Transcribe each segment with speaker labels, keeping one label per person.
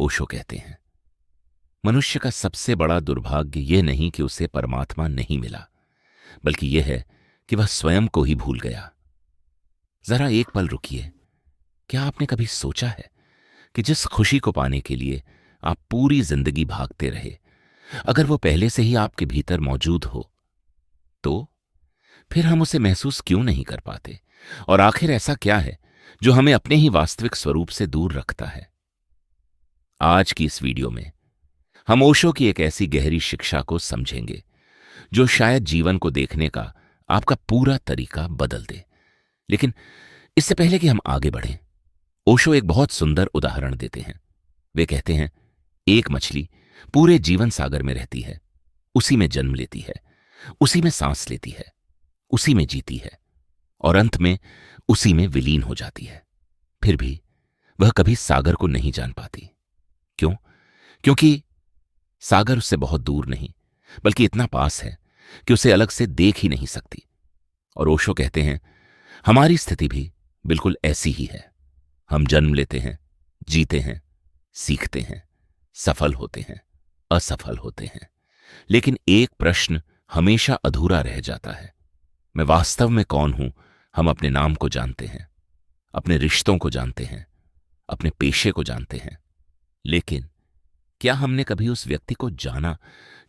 Speaker 1: ओशो कहते हैं, मनुष्य का सबसे बड़ा दुर्भाग्य यह नहीं कि उसे परमात्मा नहीं मिला, बल्कि यह है कि वह स्वयं को ही भूल गया। जरा एक पल रुकिए। क्या आपने कभी सोचा है कि जिस खुशी को पाने के लिए आप पूरी जिंदगी भागते रहे, अगर वो पहले से ही आपके भीतर मौजूद हो, तो फिर हम उसे महसूस क्यों नहीं कर पाते? और आखिर ऐसा क्या है जो हमें अपने ही वास्तविक स्वरूप से दूर रखता है? आज की इस वीडियो में हम ओशो की एक ऐसी गहरी शिक्षा को समझेंगे जो शायद जीवन को देखने का आपका पूरा तरीका बदल दे। लेकिन इससे पहले कि हम आगे बढ़ें, ओशो एक बहुत सुंदर उदाहरण देते हैं। वे कहते हैं, एक मछली पूरे जीवन सागर में रहती है, उसी में जन्म लेती है, उसी में सांस लेती है, उसी में जीती है और अंत में उसी में विलीन हो जाती है। फिर भी वह कभी सागर को नहीं जान पाती। क्यों? क्योंकि सागर उससे बहुत दूर नहीं, बल्कि इतना पास है कि उसे अलग से देख ही नहीं सकती। और ओशो कहते हैं, हमारी स्थिति भी बिल्कुल ऐसी ही है। हम जन्म लेते हैं, जीते हैं, सीखते हैं, सफल होते हैं, असफल होते हैं, लेकिन एक प्रश्न हमेशा अधूरा रह जाता है, मैं वास्तव में कौन हूं? हम अपने नाम को जानते हैं, अपने रिश्तों को जानते हैं, अपने पेशे को जानते हैं, लेकिन क्या हमने कभी उस व्यक्ति को जाना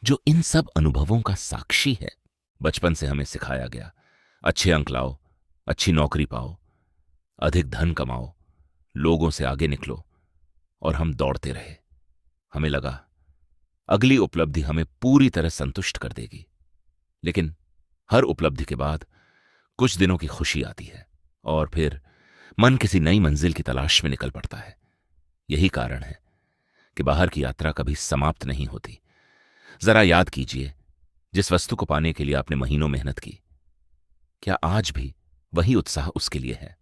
Speaker 1: जो इन सब अनुभवों का साक्षी है? बचपन से हमें सिखाया गया, अच्छे अंक लाओ, अच्छी नौकरी पाओ, अधिक धन कमाओ, लोगों से आगे निकलो, और हम दौड़ते रहे। हमें लगा अगली उपलब्धि हमें पूरी तरह संतुष्ट कर देगी, लेकिन हर उपलब्धि के बाद कुछ दिनों की खुशी आती है और फिर मन किसी नई मंजिल की तलाश में निकल पड़ता है। यही कारण है कि बाहर की यात्रा कभी समाप्त नहीं होती। जरा याद कीजिए, जिस वस्तु को पाने के लिए आपने महीनों मेहनत की, क्या आज भी वही उत्साह उसके लिए है?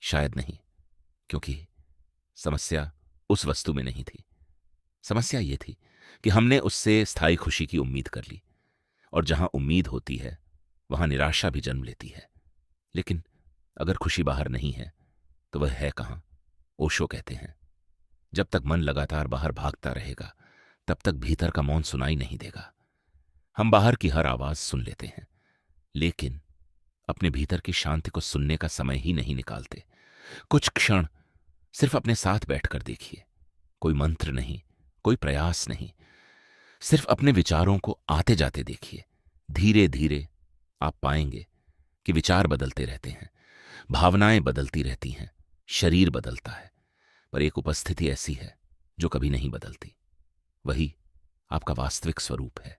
Speaker 1: शायद नहीं, क्योंकि समस्या उस वस्तु में नहीं थी। समस्या यह थी कि हमने उससे स्थायी खुशी की उम्मीद कर ली, और जहां उम्मीद होती है वहां निराशा भी जन्म लेती है। लेकिन अगर खुशी बाहर नहीं है तो वह है कहां? ओशो कहते हैं, जब तक मन लगातार बाहर भागता रहेगा तब तक भीतर का मौन सुनाई नहीं देगा। हम बाहर की हर आवाज सुन लेते हैं, लेकिन अपने भीतर की शांति को सुनने का समय ही नहीं निकालते। कुछ क्षण सिर्फ अपने साथ बैठकर देखिए। कोई मंत्र नहीं, कोई प्रयास नहीं, सिर्फ अपने विचारों को आते जाते देखिए। धीरे धीरे आप पाएंगे कि विचार बदलते रहते हैं, भावनाएं बदलती रहती हैं, शरीर बदलता है, पर एक उपस्थिति ऐसी है जो कभी नहीं बदलती। वही आपका वास्तविक स्वरूप है।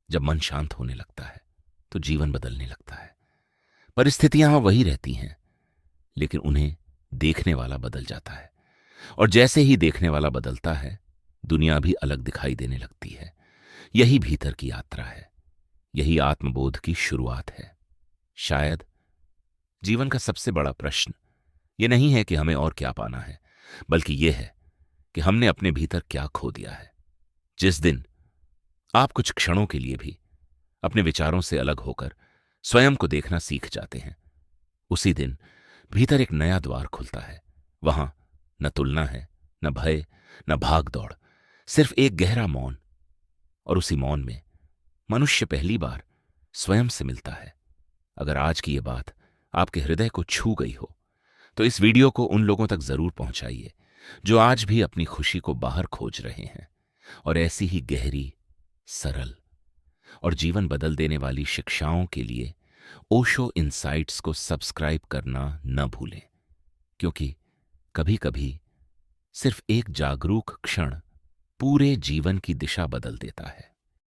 Speaker 1: जब मन शांत होने लगता है तो जीवन बदलने लगता है। परिस्थितियां वही रहती हैं, लेकिन उन्हें देखने वाला बदल जाता है, और जैसे ही देखने वाला बदलता है दुनिया भी अलग दिखाई देने लगती है। यही भीतर की यात्रा है, यही आत्मबोध की शुरुआत है। शायद जीवन का सबसे बड़ा प्रश्न यह नहीं है कि हमें और क्या पाना है, बल्कि यह है कि हमने अपने भीतर क्या खो दिया है। जिस दिन आप कुछ क्षणों के लिए भी अपने विचारों से अलग होकर स्वयं को देखना सीख जाते हैं, उसी दिन भीतर एक नया द्वार खुलता है। वहां न तुलना है, न भय, न भाग दौड़, सिर्फ एक गहरा मौन। और उसी मौन में मनुष्य पहली बार स्वयं से मिलता है। अगर आज की यह बात आपके हृदय को छू गई हो तो इस वीडियो को उन लोगों तक जरूर पहुंचाइए जो आज भी अपनी खुशी को बाहर खोज रहे हैं, और ऐसी ही गहरी, सरल और जीवन बदल देने वाली शिक्षाओं के लिए ओशो इनसाइट्स को सब्सक्राइब करना न भूलें, क्योंकि कभी कभी सिर्फ एक जागरूक क्षण पूरे जीवन की दिशा बदल देता है।